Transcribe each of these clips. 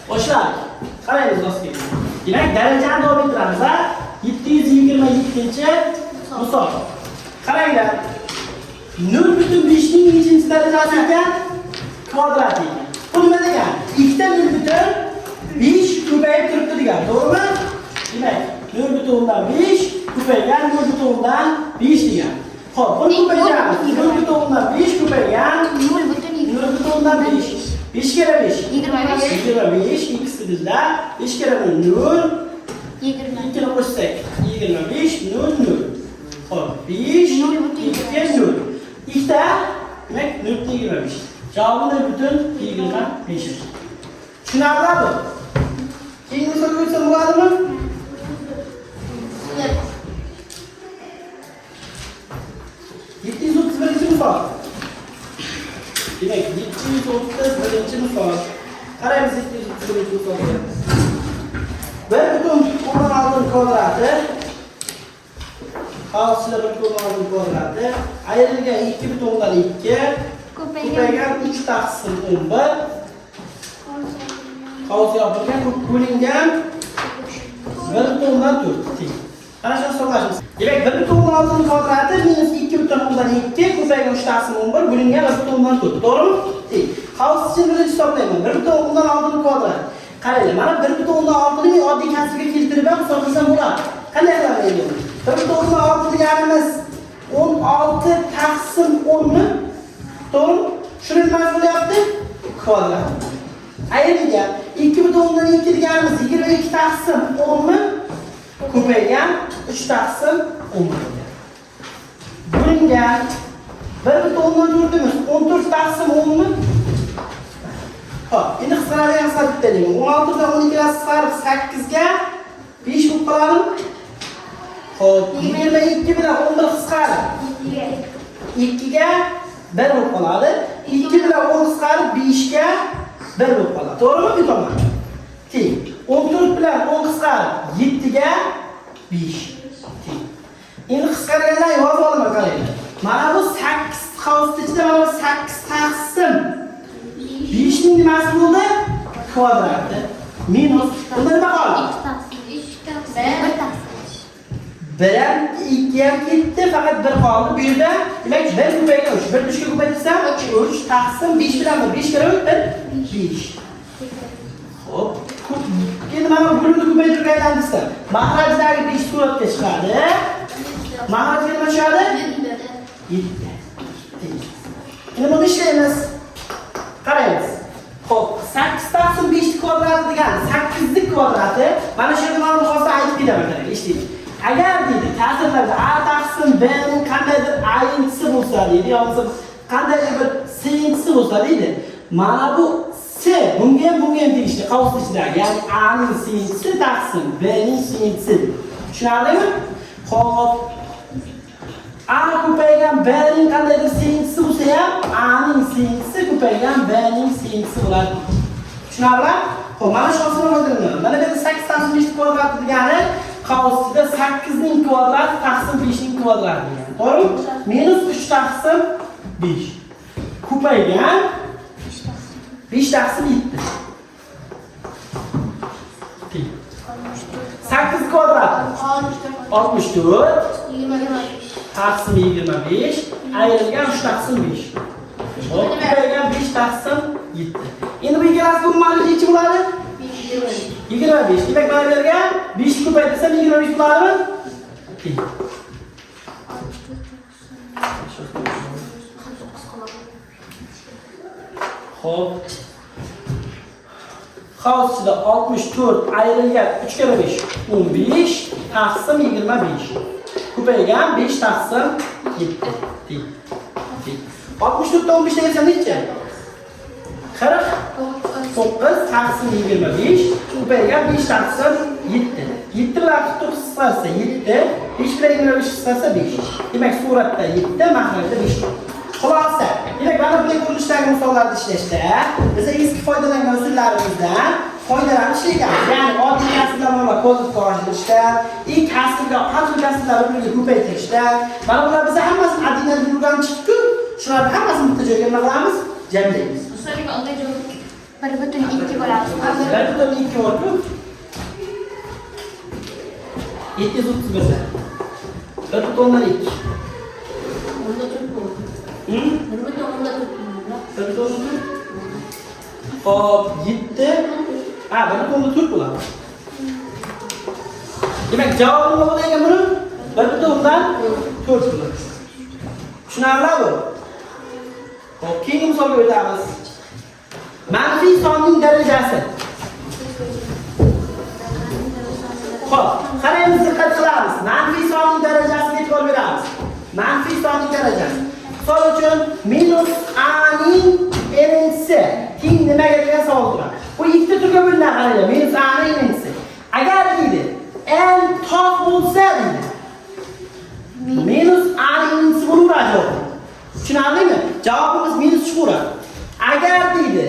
Yoshlar, qaraymiz do'stlar. Demak, darajani davom ettiramiz ha. 727-chi misol. Qaranglar. 0.5 ning nechinchi darajasi ekan? Kvadrat ekan. Bu nima degani? 2 ta 0.5 ko'payib turibdi degani, to'g'rimi? Demak, 0.5 ko'paygan 0.5 degani. Xo'p, buni ko'paytiramiz. 0.5 ko'paygan 0.5. 5 kere 5. 25. X bizda 5 kere 0. 20 kere qo'shsak 25 0 0. Xo'p, 5 2 0. Ikkita demak 0.25. Javobi 0.25. Tushunarlimi? Keyingi so'rga o'tsam bo'ladimi? Yo'q. 731-chi misol. Demak, 731-chi misol. Qaraymiz 731-chi misolga. 1.16 kvadrati Qavsida 1.16 kvadrati ayrilgan 2.2 ko'paygan 3 taqsim 11 qavs yopilgan bo'lingan 1.4 Ana shuni hisoblashimiz. Demak, 1.16 kvadrati minus 2.2 ko'paygan 3 taqsim 11 bo'lingan 1.4. To'g'rimi? Qavs uchun birinchi hisoblayman. 1.16 kvadrat. Qaranglar, mana 1.16 ni oddiy kasrga keltirib ham hisoblasam bo'ladi. Qanday qilamiz endi? 1.16 deganimiz 16 taqsim 10 mi? To'g'rimi? Shuni nima bo'lyapti? Kvadrat. Ayrilgan 2.2 deganimiz 22 taqsim 10 mi? Ko'paygan 3 taqsim 10 bo'ladi. Bo'lingan 1.4imiz 14 taqsim 10 mi? Xo'p, endi qisqaradigan hisob bittalayman. 16 dan 12 ga qisqarib 8 ga 5 bo'lib qoladimi? Xo'p, 22 bilan 11 qisqarib 2 ga 1 bo'lib qoladi. 2 bilan 10 qisqarib 5 ga 1 bo'lib qoladi. To'g'rimi bu tomon? Teng. 14 bilan 10 qisqarib 7 ga 5. Teng. Endi qisqarganlar yozib olaman, qaranglar. Mana bu 8 qavs ichida mana bu 8 taqsim 5 ning nimasi bo'ldi? Kvadrati minus unda nima qoldi? 1 ham 2 ham ketdi, faqat 1 qoldi. Bu yerda demak 1 ko'paygan 3. 1 3 ga ko'paytirsam 3 taqsim 5 bilan 1 kere 5. Xo'p. Endi mana bu bo'limni ko'paytirib aylandizsa, mahrajdagi 5 suratga chiqadi. Mahrajga nima tushadi? 7. Endi buni ishlaymiz. Qaraymiz. Xo'p, 8 taqsim 5 kvadrati degani 8 lik kvadrati. Mana shu yerda mana bu xosda aytib beraman, qarang, eshiting. Agar deydi, kasrlarda a taqsim b ning qandaydir a-inchisi bo'lsa deydi, yoki qandaydir bir c-inchisi bo'lsa deydi. Mana bu c bunga ham tegishli qavs ichidagi, ya'ni a ning c-inchisi taqsim b ning c-inchisi. Tushunarlimi? Xo'p. A ko'paygan b ning qandaydir c-inchisi bo'lsa ham a ning c-inchisi ko'paygan b ning c-inchisi bo'ladi. Tushunarli? Xo'p, mana shu usulni foydalanamiz. Mana bu 8 taqsim 5 kvadrati degani qavsida 8 ning kvadrati taqsim 5 ning kvadrati degani. To'g'rimi? Minus 3 taqsim 5 ko'paygan 5 taqsim 7. 8 kvadrat 64 taqsim 25 ayrilgan 3 taqsim 5. Xo'p, ko'paygan 5 taqsim 7. Endi bu ikkalasi bo'lmali necha bo'ladi? 25. Demak, mana bu yerga 5 ko'paytirsam 25 bo'ladimi? Xo'p. Qavs ichida 64 ayrilgan 3 kere 5 15 taqsim 25. Ko'paygan 5 taqsim 7. 64 dan 15 dersam necha? 49 taqsim 25 ko'paygan 5 taqsim 7. 7 bilan 49 qisqarsa 7, 5 bilan 25 qisqarsa 5. Demak, suratda 7, mahrajda 5. Xulosa. Demak, mana bunday ko'rinishdagi misollarni ishlashda biz eski foydalangan usullarimizdan foydalanib ishlaymiz. Ya'ni oddiy kasrlarni kodga oshirishda, kasrga hatto kasrlarni birga ko'paytirishda, mana bular biz hammasini addidan o'rganib chiqib, shularni hammasini bitta joyga nima qilamiz? Jamlaymiz. Usulga unday javob 1.2 bo'ladi. Ben tutam 2 var mı? 731. Ben tutamdan 2. Onda Türk bu. Hı? Hırmızı onda Türk bu. Ben tutamdan 4. Hop 7. Ha ben tutamdan 4 bulan. Demek cevabını ne ekan buni? Ben tutamdan 4 bulan. Tushunarlimi bu? Hop keyingi misolga o'tamiz. Manfiy sonning darajasi. Hop, qaraymiz, diqqat qilamiz. Manfiy sonning darajasiga e'tibor beramiz. Manfiy sonning darajasi. Misol uchun minus a ning n'si teng nimaga degan savol turadi. Bu ikkita turga bo'linadi qaranglar. Minus a ning n'si. Agar deydi n toq bo'lsa deydi. Minus a ning n'si bo'laveradi javob. Tushunarlimi? Javobimiz minus chiqaveradi. Agar deydi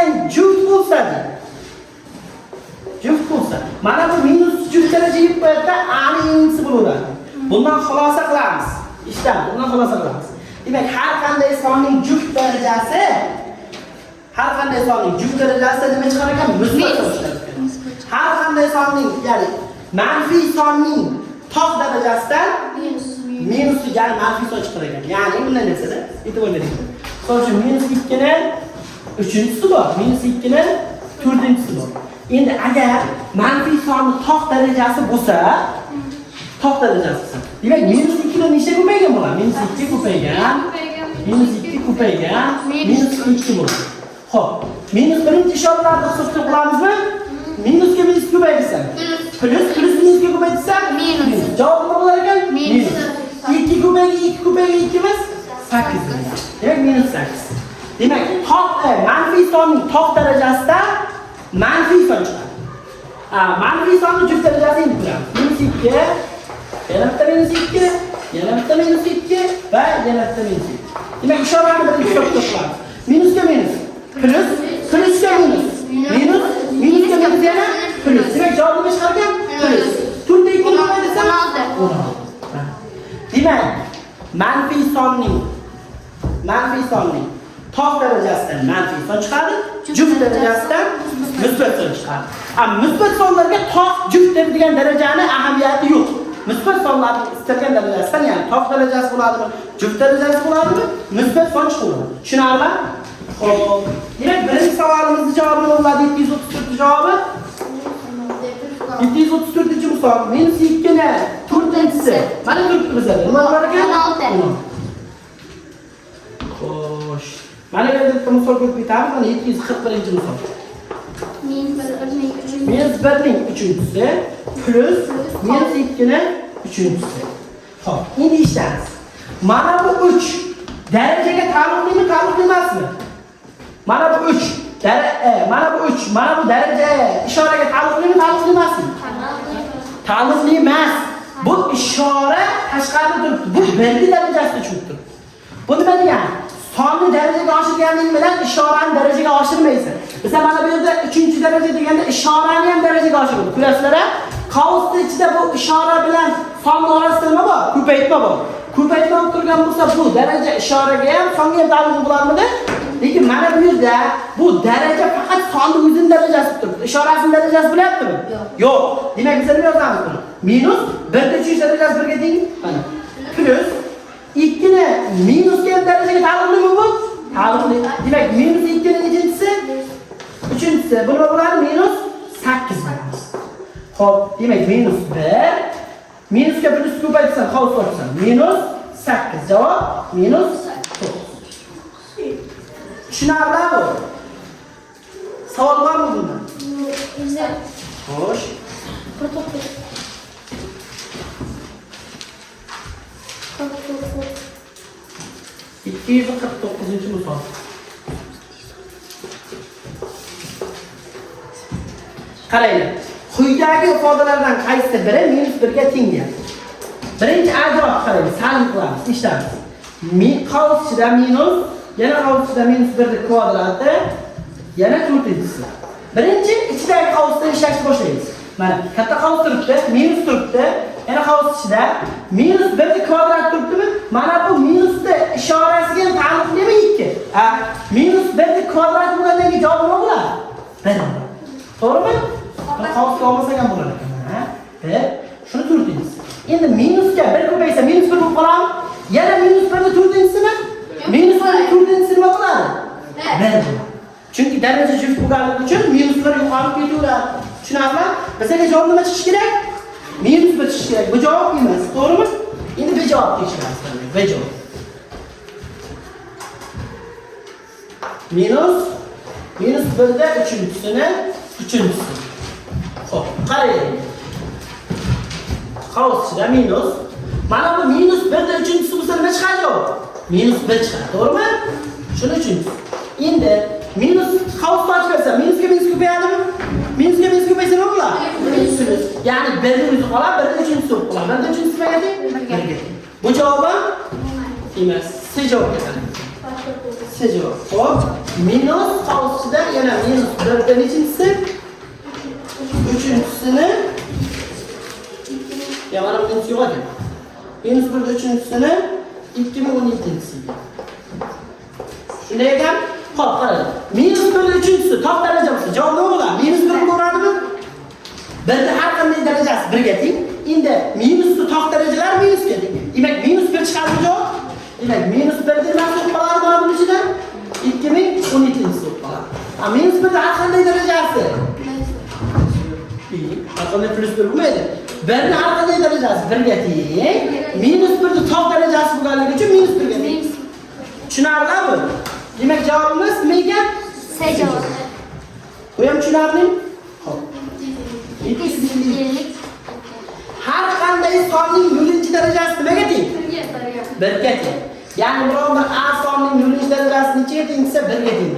n juft bo'lsa deydi. Juft bo'lsa, mana bu minus juft daraja yeb qo'yadi, a ning n'si bo'laveradi. Bundan xulosa qilamiz. Ishdan bundan xulosa qilamiz. Demak, har qanday sonning juft darajasi nima chiqar ekan? Musbat chiqar ekan. Har qanday sonning, ya'ni manfiy sonning toq darajasidan minus ya'ni manfiy son chiqar ekan. Ya'ni bunday narsada e'tibor bering. Misol uchun minus 2 ning 3-chisi bor, minus 2 ning 4-chisi bor. Endi agar manfiy sonning toq darajasi bo'lsa, demak minus 2 dan nechta ko'paygan bo'ladi? Minus 2 ko'paygan, minus 2 ko'paygan, minus 2 bo'ladi. Xo'p, minus birinchi ishoralarni hisobga qilamizmi? Minusga minus ko'paytirsa, plus minusga ko'paytirsa, minus. Javob nima bo'lar ekan? Minus. 2 ko'paygan 2 imiz 8. Demak minus 8. Demak, manfiy sonning toq darajasida manfiy son chiqadi. Manfiy sonning juft darajasini bilamiz. Minus 2, yana bitta minus 2, yana bitta minus 2 va yana bitta minus 2. Demak, ishorani birinchi hisobga qo'yamiz. Minusga minus, plusga minus, minusga minus yana plus. Demak, javob nima chiqar ekan? Plus. 4 ga 2 nima desa? 16. Demak, manfiy sonning toq darajasidan manfiy son chiqadi, juft darajasidan musbat son chiqadi. Musbat sonlarga toq juft degan darajani ahamiyati yo'q. Musbat sonlarning istalgan darajasidan, ya'ni toq darajasi bo'ladimi, juft darajasi bo'ladimi, musbat son chiqadi. Tushunarli? Xo'p. Demak, birinchi savolimizning javobi bo'ladi 734 javobi. 734-misol minus 2 ni 4-chisi. Mana turibdi bizda. Nima bo'lar ekan? 16. Xo'sh. Mana bu yerda misol ko'rib ketamiz. Mana 741-misol. Minus 1 ning 3-chisi plus minus 2 ning 3-chisi. Xo'p, endi ishlaymiz. Mana bu 3 darajaga taalluqlimi, taalluqli emasmi? Mana bu 3 daraja ishoraga taalluqlimi, taalluqli emasmi? Taalluqli emas. Bu ishora tashqarida turibdi. Bu belgi darajasida turibdi. Bu nima degani? Sonni darajaga oshirganing bilan ishorani darajaga oshirmaysan. Mesela mana bu yerda 3-daraja deganda ishorani ham darajaga oshiradi. Ko'rasizlar-a? Qausning ichida bu ishora bilan sonni orasida nima bor? Ko'paytma bor. Ko'paytma turgan bo'lsa, bu daraja ishoraga ham songa ham taalluqli bo'larmidi? Lekin mana bu yerda bu daraja faqat sonning o'zining darajasida turibdi. Ishorasining darajasi bo'lyaptimi? Yo'q. Demak, biz nima yozamiz buni? Minus 1/3 darajasi 1 ga teng. Mana. Plus 2 ni minusga darajaga taalluqlimi bu? Taalluqli. Demak, minus 2 ning nechinchisi? 3-chisi. Bu nima bo'ladi? Minus 8 bo'ladi. Xo'p, demak minus 1 minusga plus ko'paytirsan, xavf olsan. Minus 8. Javob minus 9. Tushunarli bu? Savol bormi bunda? Xo'sh. 249-misol. Qaranglar. Quyidagi ifodalardan qaysi biri minus 1 ga teng? Birinchi ajroq qaraymiz, salb qilamiz, ishlaymiz. Qaus ichida minus, yana qaus ichida minus 1 ning kvadrati, yana 4-chisi. Birinchi ichidagi qausdan ishlashni boshlaymiz. Mana katta qaus turibdi, minus turibdi. Yana qaus ichida minus 1 ning kvadrati turibdimi? Mana bu minusni ishorasiga ham taalluqlimi 2? Minus 1 ning kvadrati bo'lgandan keyin javob nima bo'ladi? 1 bo'ladi. To'g'rimi? Qavsga olmasak ham bo'lar ekan. Ha? Shuni to'rtinchisi. Endi minusga 1 ko'paysa minus 1 bo'lib qoladimi? Yana minus 1 ni to'rtinchisimi? Minus 1 ni to'rtinchisi nima bo'ladi? 1. Chunki daraja juft bo'lganligi uchun minuslar yuqori ketaveradi. Tushunarlimi? Bizga javob nima chiqishi kerak? Minus 1 chiqishi kerak. Bu javob emas, to'g'rimi? Endi bu javob tekshiramiz. Bu javob. Minus 1da 3-sini. Xo'p, qarang. Qavs ichida minus. Mana bu minus 1da 3-si bo'lsa nima chiqadi javob? Minus 1 chiqadi, to'g'rimi? Shuning uchun. Endi minus qavs ochib bersa, minusga minus ko'payadimi? Minusga minus ko'paysa nima bo'ladi? Ya'ni 1 ni o'zi qoladi, 1 ni 3-si bo'lib qoladi. 1 ni 3-si nimaga teng? 1 ga teng. Bu javob emas, C javob ketadi. C javob. Xo'p, minus qavs ichida yana minus 1da nechinchisi? 3-sini. Ya mana bu minus yo'q ekan. Minus 1da 3-sini 2017-si. Shunday ekan, xo'p, qarang. Minus 1da 3-si top daraja bo'lsa, javob nima bo'ladi? Minus 1 bo'ladimi? 1da har qanday darajasi 1 ga teng. Endi minusni top darajalar minusga teng. Demak, minus 1 chiqadi javob. Demak, minus 1 da nima bo'lib qoladi mana buning ichida? 2017-si bo'lib qoladi. A minus 1da har qanday darajasi? Har qanday plus 1 bo'lmaydi. 1 ni har qanday darajasi 1 ga teng. Minus 1 da top darajasi bo'lganligi uchun minus 1 ga teng. Tushunarlimi? Demak, javobimiz nima ekan? C javob. Bu ham tushunarli? Xo'p. 750. Har qanday sonning 0-chi darajasi nimaga teng? 1 ga teng. Ya'ni biror bir A sonning 0-chi darajasi nechaga teng desa 1 ga teng.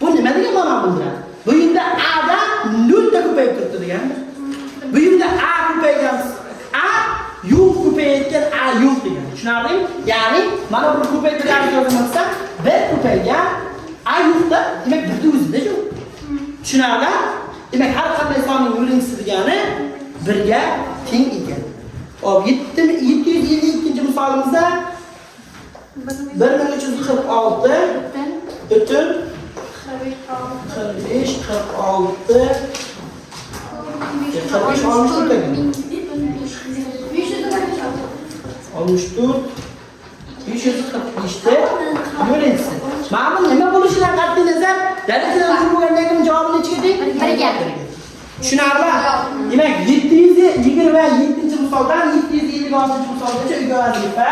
Bu nima degan ma'no bildiradi? Bu yerda A da 0 ta ko'payib turibdi degani. Bu yerda A ko'paygan, A yo'q ko'payayotgan A yo'q degani. Tushunarlimi? Ya'ni mana bu ko'paytirganni yozmoqsa, 1 ko'paygan A yo'qda, demak 1 ta o'zida yo'q. Tushunarli? Demak, har qanday sonning 0-chisi degani 1 ga teng ekan. Hop, 752-misolimizda 1346 butun 45 545'te yönetilsin. Ma'lum nima bo'lishidan qat'iy nazar, darajadan ko'p bo'lgandan keyin javobi nechiga teng? 1 ga. Tushunarli? Demak, 727-misoldan 756-misolgacha uyga vazifa